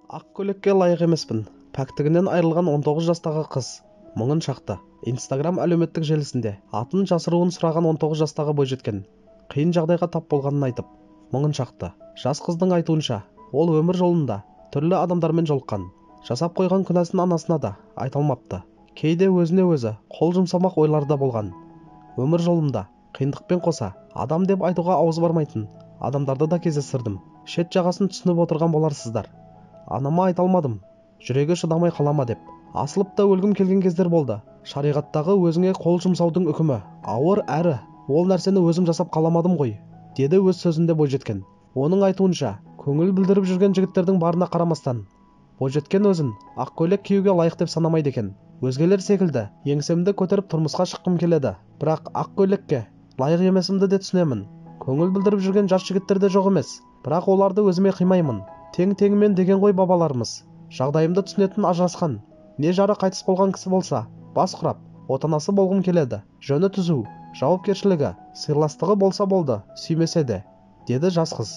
Ақ көйлекке лайық емеспін. Пәктігінен айырылған 19 жастағы қыз мұңын шақты. Инстаграм әлеуметтік желісінде атын жасыруын сұраған 19 жастағы бойжеткен қиын жағдайға тап болғанын айтып, мұңын шақты. Жас қыздың айтуынша, ол өмір жолында түрлі адамдармен жолыққан. Жасап қойған күнәсін анасына да айта алмапты. Кейде өзіне өзі қол жұмсамақ ойларда болған. Өмір жолымда қиындықпен қоса адам деп айтуға ауыз бармайтын адамдарды да кездестірдім. Шет жағасын түсініп отырған боларсыздар. Анама айта алмадым, жүрегі шыдамай қалама деп. Асылып та өлгім келген кездер болды. Шариғаттағы өзіңе қол жұмсаудың үкімі ауыр әрі ол нәрсені өзім жасап қаламадым ғой, деді өз сөзінде бойжеткен. Оның айтуынша, көңіл білдіріп жүрген жігіттердің барына қарамастан, бойжеткен өзін ақ көйлек киюге лайық деп санамайды екен. Өзгелер секілді еңсемді көтеріп тұрмысқа шыққым келеді, бірақ ақ көйлекке лайық емесімді де түсінемін. Көңіл білдіріп жүрген жас жігіттер де жоқ емес, бірақ оларды өзіме қимаймын. Тең-теңімен деген ғой бабаларымыз. Жағдайымды түсінетін ажырасқан, не жары қайтыс болған кісі болса, бас құрап, отанасы болғым келеді. Жөні түзу, жауапкершілігі, сыйластығы болса болды, сүймесе де, деді жас қыз.